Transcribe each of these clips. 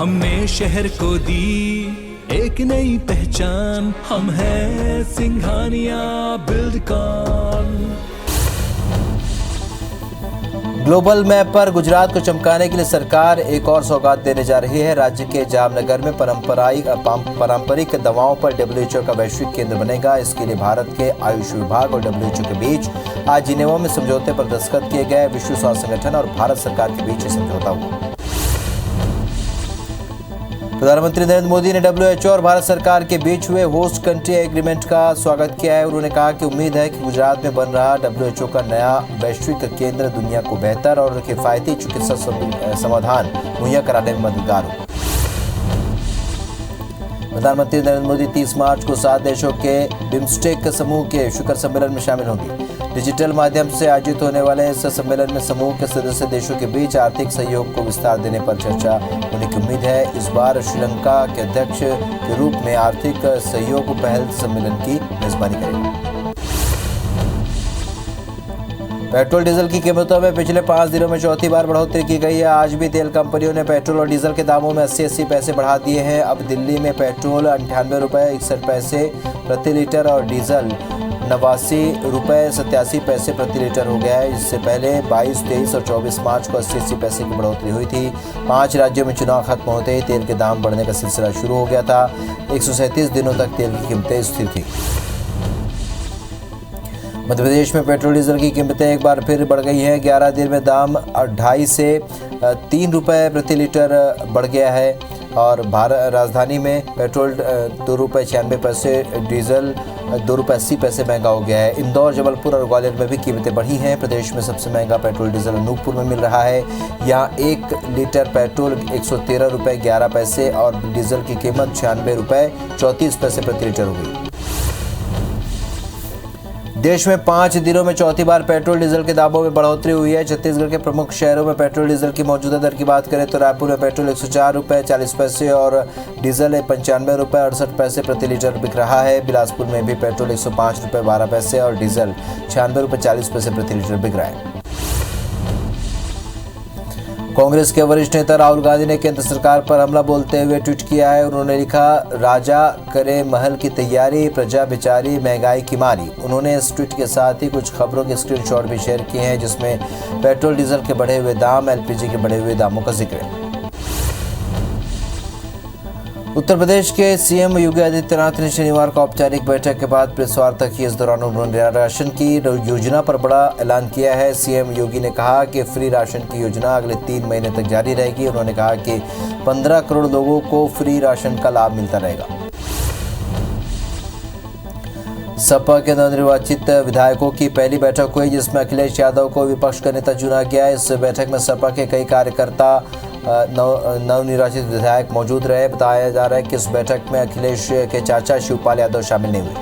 हमने शहर को दी एक नई पहचान, हम हैं सिंघानिया बिल्डकॉन। ग्लोबल मैप पर गुजरात को चमकाने के लिए सरकार एक और सौगात देने जा रही है। राज्य के जामनगर में पारंपरिक दवाओं पर WHO का वैश्विक केंद्र बनेगा। इसके लिए भारत के आयुष विभाग और WHO के बीच आज जिनेवा में समझौते पर दस्तखत किए गए। विश्व स्वास्थ्य संगठन और भारत सरकार के बीच समझौता हुआ। प्रधानमंत्री नरेंद्र मोदी ने WHO और भारत सरकार के बीच हुए होस्ट कंट्री एग्रीमेंट का स्वागत किया है। उन्होंने कहा कि उम्मीद है कि गुजरात में बन रहा WHO का नया वैश्विक केंद्र दुनिया को बेहतर और किफायती चिकित्सा समाधान मुहैया कराने में मददगार हो। प्रधानमंत्री नरेंद्र मोदी 30 मार्च को 7 देशों के बिम्स्टेक समूह के शिखर सम्मेलन में शामिल होंगे। डिजिटल माध्यम से आयोजित होने वाले इस सम्मेलन में समूह के सदस्य देशों के बीच आर्थिक सहयोग को विस्तार देने पर चर्चा होने की उम्मीद है। इस बार श्रीलंका के अध्यक्ष के रूप में आर्थिक सहयोग पहल सम्मेलन की मेजबानी करेगा। पेट्रोल डीजल की कीमतों में पिछले 5 दिनों में चौथी बार बढ़ोतरी की गई है। आज भी तेल कंपनियों ने पेट्रोल और डीजल के दामों में 80-80 पैसे बढ़ा दिए हैं। अब दिल्ली में पेट्रोल 98 रुपये 61 पैसे प्रति लीटर और डीजल 89 रुपये 87 पैसे प्रति लीटर हो गया है। इससे पहले 22, 23 और 24 मार्च को 80-80 पैसे की बढ़ोतरी हुई थी। 5 राज्यों में चुनाव खत्म होते ही तेल के दाम बढ़ने का सिलसिला शुरू हो गया था। 137 दिनों तक तेल की कीमतें स्थिर थी। मध्य प्रदेश में पेट्रोल डीजल की कीमतें एक बार फिर बढ़ गई हैं। 11 दिन में दाम 2.5 से 3 रुपये प्रति लीटर बढ़ गया है और राजधानी में पेट्रोल 2 रुपये 96 पैसे, डीजल 2 रुपये 80 पैसे महंगा हो गया है। इंदौर, जबलपुर और ग्वालियर में भी कीमतें बढ़ी हैं। प्रदेश में सबसे महंगा पेट्रोल डीजल अनूपपुर में मिल रहा है। यहाँ 1 लीटर पेट्रोल 113 रुपये 11 पैसे और डीजल की कीमत 96 रुपये 34 पैसे प्रति लीटर हो गई। देश में 5 दिनों में चौथी बार पेट्रोल डीजल के दामों में बढ़ोतरी हुई है। छत्तीसगढ़ के प्रमुख शहरों में पेट्रोल डीजल की मौजूदा दर की बात करें तो रायपुर में पेट्रोल 104 रुपये 40 पैसे और डीजल 95 रुपये 68 पैसे प्रति लीटर बिक रहा है। बिलासपुर में भी पेट्रोल 105 रुपये 12 पैसे और डीजल 96 रुपये 40 पैसे प्रति लीटर बिक रहा है। कांग्रेस के वरिष्ठ नेता राहुल गांधी ने केंद्र सरकार पर हमला बोलते हुए ट्वीट किया है। उन्होंने लिखा, राजा करे महल की तैयारी, प्रजा बेचारी महंगाई की मारी। उन्होंने इस ट्वीट के साथ ही कुछ खबरों के स्क्रीनशॉट भी शेयर किए हैं जिसमें पेट्रोल डीजल के बढ़े हुए दाम, LPG के बढ़े हुए दामों का जिक्र है। उत्तर प्रदेश के सीएम योगी आदित्यनाथ ने शनिवार को औपचारिक बैठक के बाद प्रेस वार्ता की। इस दौरान उन्होंने राशन की योजना पर बड़ा ऐलान किया है। सीएम योगी ने कहा कि फ्री राशन की योजना अगले 3 महीने तक जारी रहेगी। उन्होंने कहा कि 15 करोड़ लोगों को फ्री राशन का लाभ मिलता रहेगा। सपा के नवनिर्वाचित विधायकों की पहली बैठक हुई जिसमें अखिलेश यादव को विपक्ष का नेता चुना गया। इस बैठक में सपा के कई कार्यकर्ता नवनिर्वाचित विधायक मौजूद रहे। बताया जा रहा है कि इस बैठक में अखिलेश के चाचा शिवपाल यादव शामिल नहीं हुए।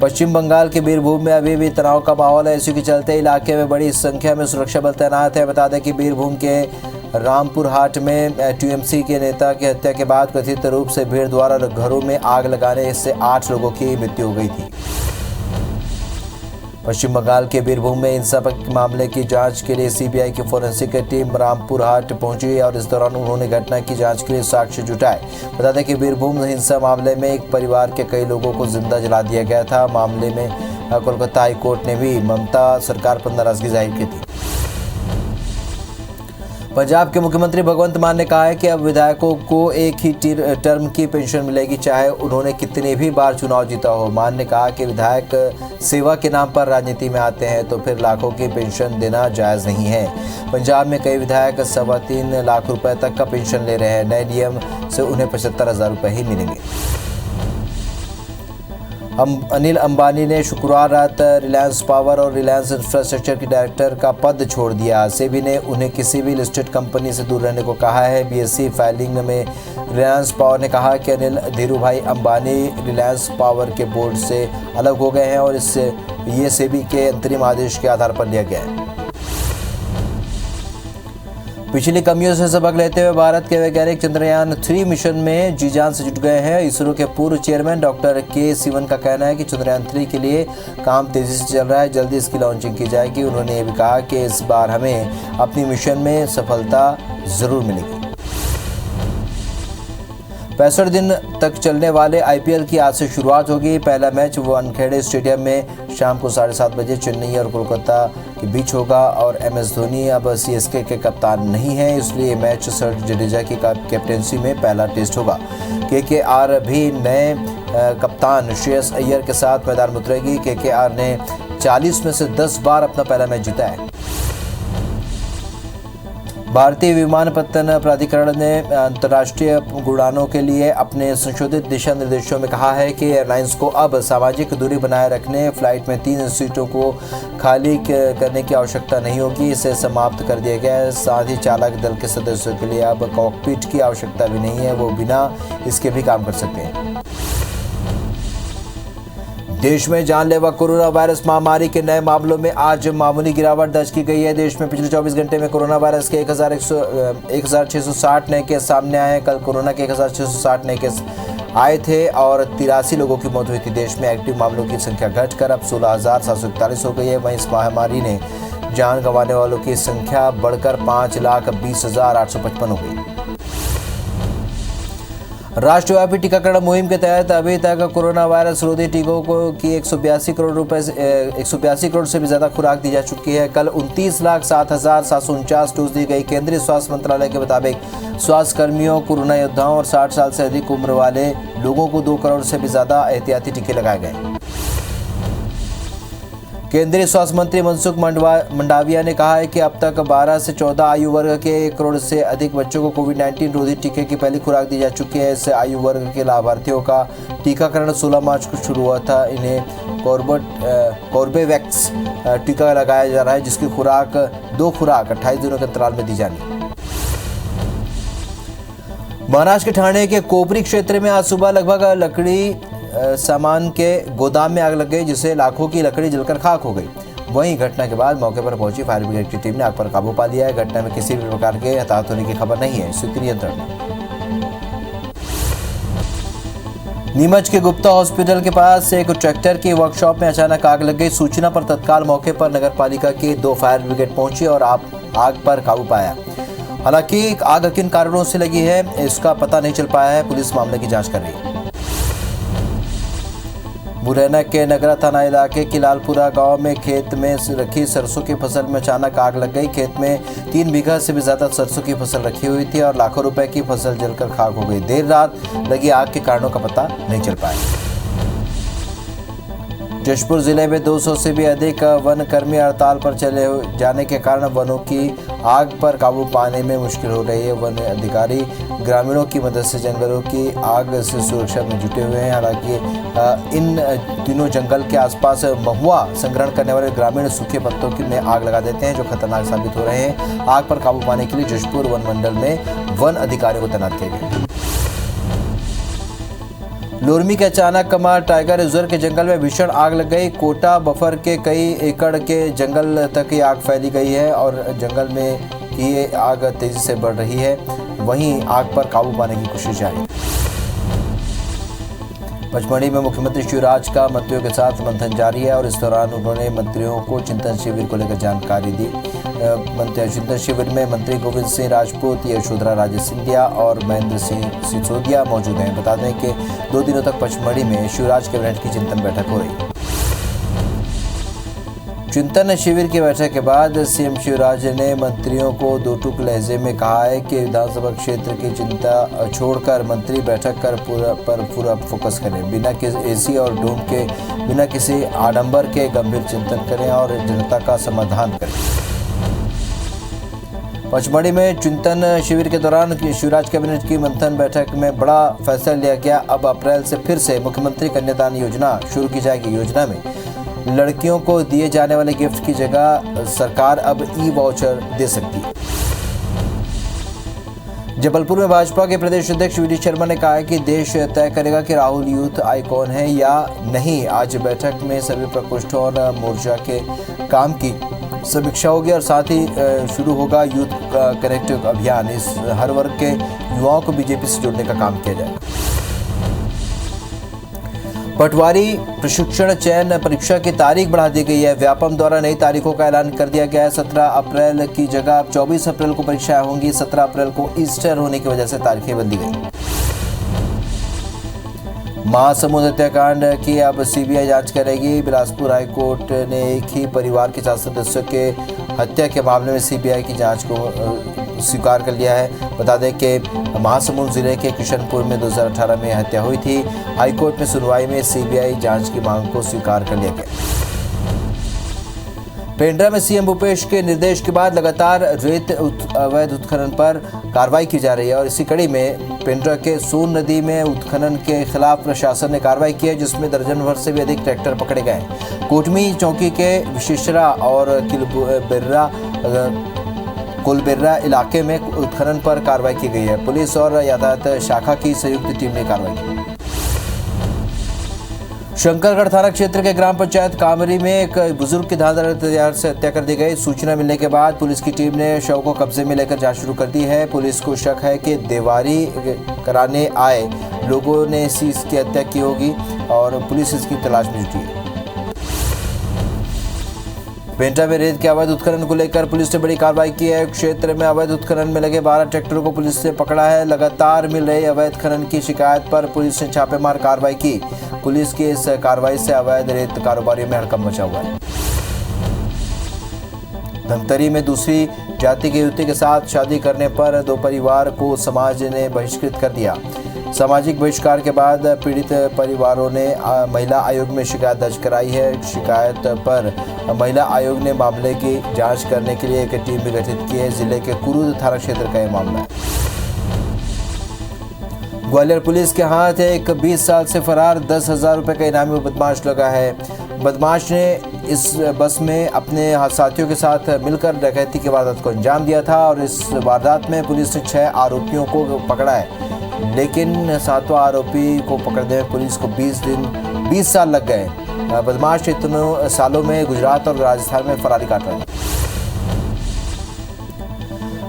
पश्चिम बंगाल के बीरभूम में अभी भी तनाव का माहौल है। इसी के चलते इलाके में बड़ी संख्या में सुरक्षा बल तैनात है। बता दें कि बीरभूम के रामपुर हाट में TMC के नेता की हत्या के बाद कथित रूप से भीड़ द्वारा घरों में आग लगाने से 8 लोगों की मृत्यु हो गई थी। पश्चिम बंगाल के बीरभूम में हिंसा के मामले की जांच के लिए CBI की फोरेंसिक टीम रामपुर हाट पहुंची और इस दौरान उन्होंने घटना की जांच के लिए साक्ष्य जुटाए। बता दें कि बीरभूम हिंसा मामले में एक परिवार के कई लोगों को जिंदा जला दिया गया था। मामले में कोलकाता हाईकोर्ट ने भी ममता सरकार पर नाराजगी जाहिर की थी। पंजाब के मुख्यमंत्री भगवंत मान ने कहा है कि अब विधायकों को एक ही टर्म की पेंशन मिलेगी, चाहे उन्होंने कितनी भी बार चुनाव जीता हो। मान ने कहा कि विधायक सेवा के नाम पर राजनीति में आते हैं तो फिर लाखों की पेंशन देना जायज़ नहीं है। पंजाब में कई विधायक 3.25 लाख रुपए तक का पेंशन ले रहे हैं। नए नियम से उन्हें 75,000 रुपये ही मिलेंगे। अनिल अंबानी ने शुक्रवार रात रिलायंस पावर और रिलायंस इंफ्रास्ट्रक्चर के डायरेक्टर का पद छोड़ दिया। सेबी ने उन्हें किसी भी लिस्टेड कंपनी से दूर रहने को कहा है। BSE फाइलिंग में रिलायंस पावर ने कहा कि अनिल धीरूभाई अंबानी रिलायंस पावर के बोर्ड से अलग हो गए हैं और ये सेबी के अंतरिम आदेश के आधार पर लिया गया है। पिछली कमियों से सबक लेते हुए भारत के वैज्ञानिक चंद्रयान 3 मिशन में जी जान से जुट गए हैं। इसरो के पूर्व चेयरमैन डॉक्टर के सिवन का कहना है कि चंद्रयान 3 के लिए काम तेजी से चल रहा है, जल्दी इसकी लॉन्चिंग की जाएगी। उन्होंने ये भी कहा कि इस बार हमें अपनी मिशन में सफलता जरूर मिलेगी। 65 दिन तक चलने वाले आईपीएल की आज से शुरुआत होगी। पहला मैच वानखेड़े स्टेडियम में शाम को 7:30 बजे चेन्नई और कोलकाता के बीच होगा और एमएस धोनी अब सीएसके के कप्तान नहीं है, इसलिए मैच सर जडेजा की कैप्टेंसी में पहला टेस्ट होगा। केकेआर भी नए कप्तान श्रेयस अय्यर के साथ मैदान में उतरेगी। केकेआर ने 40 में से 10 बार अपना पहला मैच जीता है। भारतीय विमानपत्तन प्राधिकरण ने अंतर्राष्ट्रीय उड़ानों के लिए अपने संशोधित दिशा निर्देशों में कहा है कि एयरलाइंस को अब सामाजिक दूरी बनाए रखने, फ्लाइट में 3 सीटों को खाली करने की आवश्यकता नहीं होगी। इसे समाप्त कर दिया गया है। साथ ही चालक दल के सदस्यों के लिए अब कॉकपिट की आवश्यकता भी नहीं है, वो बिना इसके भी काम कर सकते हैं। देश में जानलेवा कोरोना वायरस महामारी के नए मामलों में आज मामूली गिरावट दर्ज की गई है। देश में पिछले 24 घंटे में कोरोना वायरस के 1660 नए केस सामने आए हैं। कल कोरोना के 1660 नए केस आए थे और 83 लोगों की मौत हुई थी। देश में एक्टिव मामलों की संख्या घटकर अब 16,741 हो गई है। वहीं इस महामारी ने जान गंवाने वालों की संख्या बढ़कर 5,20,855 हो गई। राष्ट्रव्यापी टीकाकरण मुहिम के तहत अभी तक कोरोना वायरस रोधी टीकों की 182 करोड़ से भी ज्यादा खुराक दी जा चुकी है। कल 29,07,749 डोज दी गई। केंद्रीय स्वास्थ्य मंत्रालय के मुताबिक स्वास्थ्य कर्मियों, कोरोना योद्धाओं और 60 साल से अधिक उम्र वाले लोगों को 2 करोड़ से भी ज्यादा एहतियाती टीके लगाए गए। केंद्रीय स्वास्थ्य मंत्री मनसुख मंडाविया ने कहा है कि अब तक 12 से 14 आयु वर्ग के 1 करोड़ से अधिक बच्चों को कोविड-19 रोधी टीके की पहली खुराक दी जा चुकी है। इस आयु वर्ग के लाभार्थियों का टीकाकरण 16 मार्च को शुरू हुआ था। इन्हें कॉर्बेवैक्स टीका लगाया जा रहा है, जिसकी 2 खुराक 28 दिनों के अंतराल में दी जानी। महाराष्ट्र के ठाणे के कोपरी क्षेत्र में आज सुबह लगभग लकड़ी सामान के गोदाम में आग लग गई, जिससे लाखों की लकड़ी जलकर खाक हो गई। वहीं घटना के बाद मौके पर पहुंची फायर ब्रिगेड की टीम ने आग पर काबू पा लिया है। घटना में किसी भी प्रकार के हताहत होने की खबर नहीं है। स्थिति नियंत्रण में। नीमच के गुप्ता हॉस्पिटल के पास एक ट्रैक्टर की वर्कशॉप में अचानक आग लग गई। सूचना पर तत्काल मौके पर नगर पालिका की 2 फायर ब्रिगेड पहुंची और आग पर काबू पाया। हालांकि आग किन कारणों से लगी है इसका पता नहीं चल पाया है। पुलिस मामले की जांच कर रही है। मुरैना के नगरा थाना इलाके के लालपुरा गांव में खेत में रखी सरसों की फसल में अचानक आग लग गई। खेत में 3 बीघा से भी ज्यादा सरसों की फसल रखी हुई थी और लाखों रुपए की फसल जलकर खाक हो गई। देर रात लगी आग के कारणों का पता नहीं चल पाया। जशपुर जिले में 200 से भी अधिक वन कर्मी हड़ताल पर चले जाने के कारण वनों की आग पर काबू पाने में मुश्किल हो रही है। वन अधिकारी ग्रामीणों की मदद से जंगलों की आग से सुरक्षा में जुटे हुए हैं। हालांकि इन दिनों जंगल के आसपास महुआ संग्रहण करने वाले ग्रामीण सूखे पत्तों में आग लगा देते हैं, जो खतरनाक साबित हो रहे हैं। आग पर काबू पाने के लिए जशपुर वन मंडल में वन अधिकारियों को तैनात किया गया। लोरमी के अचानक कमाल टाइगर रिजर्व के जंगल में भीषण आग लग गई। कोटा बफर के कई एकड़ के जंगल तक ये आग फैली गई है और जंगल में ये आग तेजी से बढ़ रही है। वहीं आग पर काबू पाने की कोशिश जारी है। पचमढ़ी में मुख्यमंत्री शिवराज का मंत्रियों के साथ मंथन जारी है और इस दौरान उन्होंने मंत्रियों को चिंतन शिविर को लेकर जानकारी दी। चिंतन शिविर में मंत्री गोविंद सिंह राजपूत, यशोधरा राजे सिंधिया और महेंद्र सिंह सिसोदिया मौजूद हैं। बता दें कि 2 दिनों तक पचमढ़ी में शिवराज कैबिनेट की चिंतन बैठक हो रही है। चिंतन शिविर की बैठक के बाद सीएम शिवराज ने मंत्रियों को 2 टूक लहजे में कहा है कि विधानसभा क्षेत्र की चिंता छोड़कर मंत्री बैठक कर पूरा फोकस करें, बिना किसी एसी और डूम के, बिना किसी आडंबर के गंभीर चिंतन करें और जनता का समाधान करें। पचमढ़ी में चिंतन शिविर के दौरान शिवराज कैबिनेट की मंथन बैठक में बड़ा फैसला लिया गया। अब अप्रैल से फिर से मुख्यमंत्री कन्यादान योजना शुरू की जाएगी। योजना में लड़कियों को दिए जाने वाले गिफ्ट की जगह सरकार अब ई वाउचर दे सकती है। जबलपुर में भाजपा के प्रदेश अध्यक्ष वी डी शर्मा ने कहा है कि देश तय करेगा कि राहुल यूथ आइकॉन है या नहीं। आज बैठक में सभी प्रकोष्ठों और मोर्चा के काम की समीक्षा होगी और साथ ही शुरू होगा यूथ कनेक्ट अभियान। इस हर वर्ग के युवाओं को बीजेपी से जोड़ने का काम किया जाएगा। पटवारी प्रशिक्षण चयन परीक्षा की तारीख बढ़ा दी गई है। व्यापम द्वारा नई तारीखों का ऐलान कर दिया गया है। 17 अप्रैल की जगह अब 24 अप्रैल को परीक्षाएं होंगी। 17 अप्रैल को ईस्टर होने की वजह से तारीखें बदली गई। महासमुंद हत्याकांड की अब सीबीआई जांच करेगी। बिलासपुर हाईकोर्ट ने एक ही परिवार के 4 सदस्यों के हत्या के मामले में सीबीआई की जांच को स्वीकार कर लिया है। बता दें कि महासमुंद जिले के किशनपुर में 2018 में हत्या हुई थी। हाईकोर्ट में सुनवाई में सीबीआई जांच की मांग को स्वीकार कर लिया गया। पेंड्रा में सीएम भूपेश के निर्देश के बाद लगातार रेत अवैध उत्खनन पर कार्रवाई की जा रही है और इसी कड़ी में पेंड्रा के सोन नदी में उत्खनन के खिलाफ प्रशासन ने कार्रवाई की है, जिसमें दर्जन भर से भी अधिक ट्रैक्टर पकड़े गए। कोटमी चौकी के विशेषरा और कुलबेर्रा इलाके में उत्खनन पर कार्रवाई की गई है। पुलिस और यातायात शाखा की संयुक्त टीम ने कार्रवाई की। शंकरगढ़ थाना क्षेत्र के ग्राम पंचायत कामरी में एक बुजुर्ग की धारदार हथियार से हत्या कर दी गई। सूचना मिलने के बाद पुलिस की टीम ने शव को कब्जे में लेकर जांच शुरू कर दी है। पुलिस को शक है कि देवारी कराने आए लोगों ने इसकी हत्या की होगी और पुलिस इसकी तलाश में जुटी है। पेंड्रा में रेत के अवैध उत्खनन को लेकर पुलिस ने बड़ी कार्रवाई की है। क्षेत्र में अवैध उत्खनन में लगे 12 ट्रैक्टरों को पुलिस ने पकड़ा है। लगातार मिल रहे अवैध खनन की शिकायत पर पुलिस ने छापेमार कार्रवाई की। पुलिस की इस कार्रवाई से अवैध रेत कारोबारियों में हड़कंप मचा हुआ है। धमतरी में दूसरी जाति की युवती के साथ शादी करने पर 2 परिवार को समाज ने बहिष्कृत कर दिया। सामाजिक बहिष्कार के बाद पीड़ित परिवारों ने महिला आयोग में शिकायत दर्ज कराई है। शिकायत पर महिला आयोग ने मामले की जांच करने के लिए एक टीम भी गठित की है। जिले के कुरूद थाना क्षेत्र का यह मामला है। ग्वालियर पुलिस के हाथ एक 20 साल से फरार 10,000 रुपए का इनामी बदमाश लगा है। बदमाश ने इस बस में अपने साथियों के साथ मिलकर डकैती की वारदात को अंजाम दिया था और इस वारदात में पुलिस ने 6 आरोपियों को पकड़ा है, लेकिन 7वां आरोपी को पकड़ने में पुलिस को 20 साल लग गए। बदमाश इतने सालों में गुजरात और राजस्थान में फरारी काट रहा है।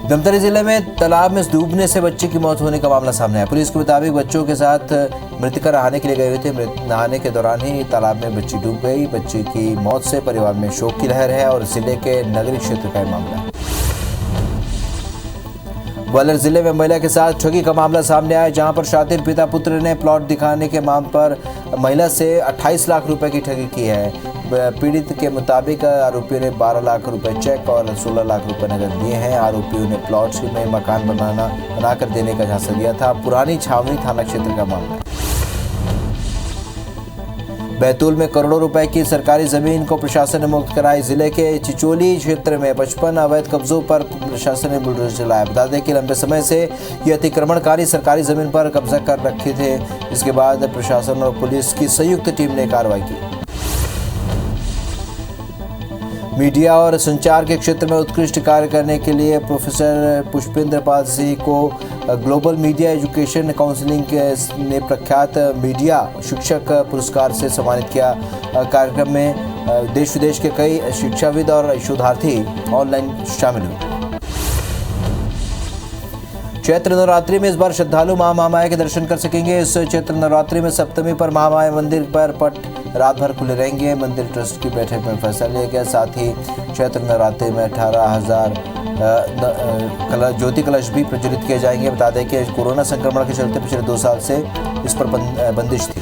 धमतरी जिले में तालाब में डूबने से बच्चे की मौत होने का मामला सामने आया। पुलिस के मुताबिक बच्चों के साथ मृतका नहाने के लिए गए हुए थे। नहाने के दौरान ही तालाब में बच्ची डूब गई। बच्ची की मौत से परिवार में शोक की लहर है और जिले के नगरी क्षेत्र का मामला है। ग्वालियर जिले में महिला के साथ ठगी का मामला सामने आया, जहां पर शातिर पिता पुत्र ने प्लॉट दिखाने के नाम पर महिला से 28 लाख रुपए की ठगी की है। पीड़ित के मुताबिक आरोपियों ने 12 लाख रुपए चेक और 16 लाख रुपए नकद दिए हैं। आरोपियों ने प्लॉट में मकान बनाकर देने का झांसा दिया था। पुरानी छावनी थाना क्षेत्र का मामला है। बैतूल में करोड़ों रुपए की सरकारी जमीन को प्रशासन ने मुक्त कराई। जिले के चिचोली क्षेत्र में 55 अवैध कब्जों पर प्रशासन ने बुलडोजर चलाया। बता दें कि लंबे समय से ये अतिक्रमणकारी सरकारी जमीन पर कब्जा कर रखे थे। इसके बाद प्रशासन और पुलिस की संयुक्त टीम ने कार्रवाई की। मीडिया और संचार के क्षेत्र में उत्कृष्ट कार्य करने के लिए प्रोफेसर पुष्पेंद्र पाल सिंह को ग्लोबल मीडिया एजुकेशन काउंसिलिंग ने प्रख्यात मीडिया शिक्षक पुरस्कार से सम्मानित किया। कार्यक्रम में देश विदेश के कई शिक्षाविद और शोधार्थी ऑनलाइन शामिल हुए। चैत्र नवरात्रि में इस बार श्रद्धालु महामाया के दर्शन कर सकेंगे। इस चैत्र नवरात्रि में सप्तमी पर महामाया मंदिर पर पट रात भर खुले रहेंगे। मंदिर ट्रस्ट की बैठक में फैसला लिया गया। साथ ही चैत्र नवरात्रि में 18,000 ज्योति कलश भी प्रज्वलित किए जाएंगे। बता दें कि कोरोना संक्रमण के चलते पिछले 2 साल से इस पर बंदिश थी।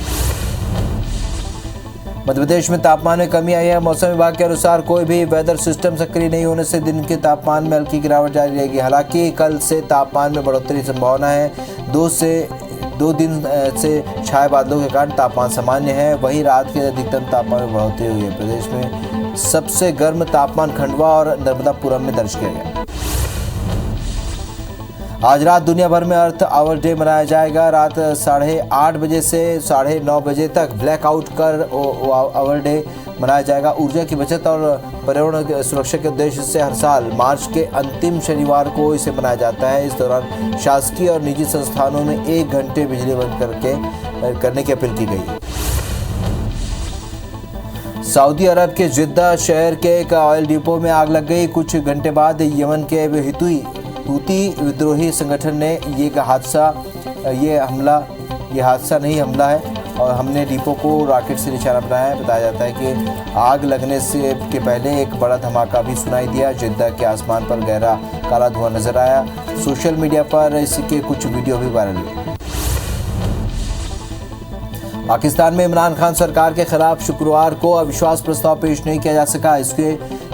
मध्य प्रदेश में तापमान में कमी आई है। मौसम विभाग के अनुसार कोई भी वेदर सिस्टम सक्रिय नहीं होने से दिन के तापमान में हल्की गिरावट जारी रहेगी। हालांकि कल से तापमान में बढ़ोतरी की संभावना है। 2 दिन से छाए बादलों के कारण तापमान सामान्य है। वहीं रात के अधिकतम तापमान में बढ़ोतरी हुई है। प्रदेश में सबसे गर्म तापमान खंडवा और नर्मदापुरम में दर्ज किया गया। आज रात दुनिया भर में अर्थ आवर डे मनाया जाएगा। रात 8:30 बजे से 9:30 बजे तक ब्लैकआउट कर आवर डे मनाया जाएगा। ऊर्जा की बचत और पर्यावरण की सुरक्षा के उद्देश्य से हर साल मार्च के अंतिम शनिवार को इसे मनाया जाता है। इस दौरान शासकीय और निजी संस्थानों में 1 घंटे बिजली बंद करने की अपील की गई। सऊदी अरब के जिद्दा शहर के एक ऑयल डिपो में आग लग गई। कुछ घंटे बाद यमन के हूती विद्रोही संगठन ने ये हादसा नहीं हमला है और हमने डिपो को रॉकेट से निशाना बनाया है। बताया जाता है कि आग लगने के पहले एक बड़ा धमाका भी सुनाई दिया। जिद्दा के आसमान पर गहरा काला धुआं नजर आया। सोशल मीडिया पर इसके कुछ वीडियो भी वायरल हुए। पाकिस्तान में इमरान खान सरकार के खिलाफ शुक्रवार को अविश्वास प्रस्ताव पेश नहीं किया जा सका। इसके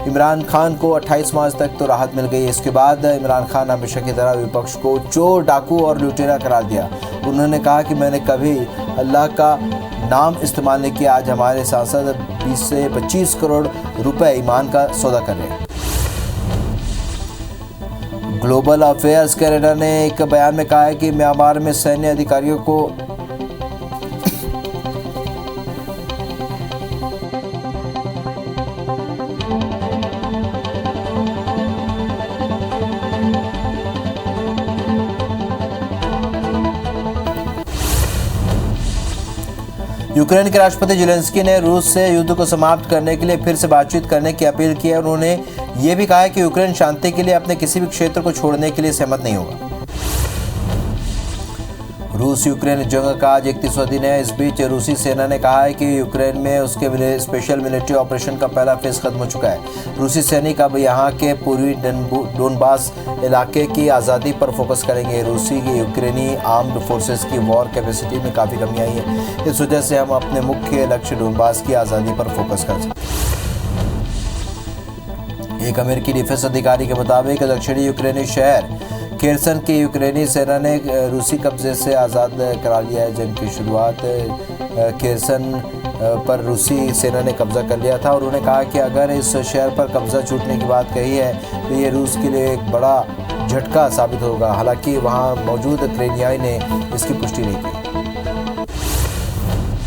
इमरान खान को 28 मार्च तक तो राहत मिल गई। इसके बाद इमरान खान हमेशा की तरह विपक्ष को चोर, डाकू और लुटेरा करार दिया। उन्होंने कहा कि मैंने कभी अल्लाह का नाम इस्तेमाल नहीं किया। आज हमारे सांसद 20 से 25 करोड़ रुपए ईमान का सौदा कर रहे हैं। ग्लोबल अफेयर्स कनाडा ने एक बयान में कहा है कि म्यांमार में सैन्य अधिकारियों को यूक्रेन के राष्ट्रपति ज़ेलेंस्की ने रूस से युद्ध को समाप्त करने के लिए फिर से बातचीत करने की अपील की है। उन्होंने ये भी कहा है कि यूक्रेन शांति के लिए अपने किसी भी क्षेत्र को छोड़ने के लिए सहमत नहीं होगा। रूस यूक्रेन जंग का आज 31वां दिन है। इस बीच रूसी सेना ने कहा है कि यूक्रेन में उसके स्पेशल मिलिट्री ऑपरेशन का पहला फेज खत्म हो चुका है। रूसी सैनिक अब यहाँ के पूर्वी डोनबास इलाके की आज़ादी पर फोकस करेंगे। रूसी की यूक्रेनी आर्म्ड फोर्सेस की वॉर कैपेसिटी में काफ़ी कमी आई है। इस वजह से हम अपने मुख्य लक्ष्य डोनबास की आज़ादी पर फोकस कर सकते हैं। एक अमेरिकी डिफेंस अधिकारी के मुताबिक दक्षिणी यूक्रेनी शहर खेरसन की यूक्रेनी सेना ने रूसी कब्जे से आज़ाद करा लिया है। जंग की शुरुआत खेरसन पर रूसी सेना ने कब्जा कर लिया था और उन्होंने कहा कि अगर इस शहर पर कब्जा छूटने की बात कही है तो ये रूस के लिए एक बड़ा झटका साबित होगा। हालांकि वहां मौजूद क्रेनियाई ने इसकी पुष्टि नहीं की।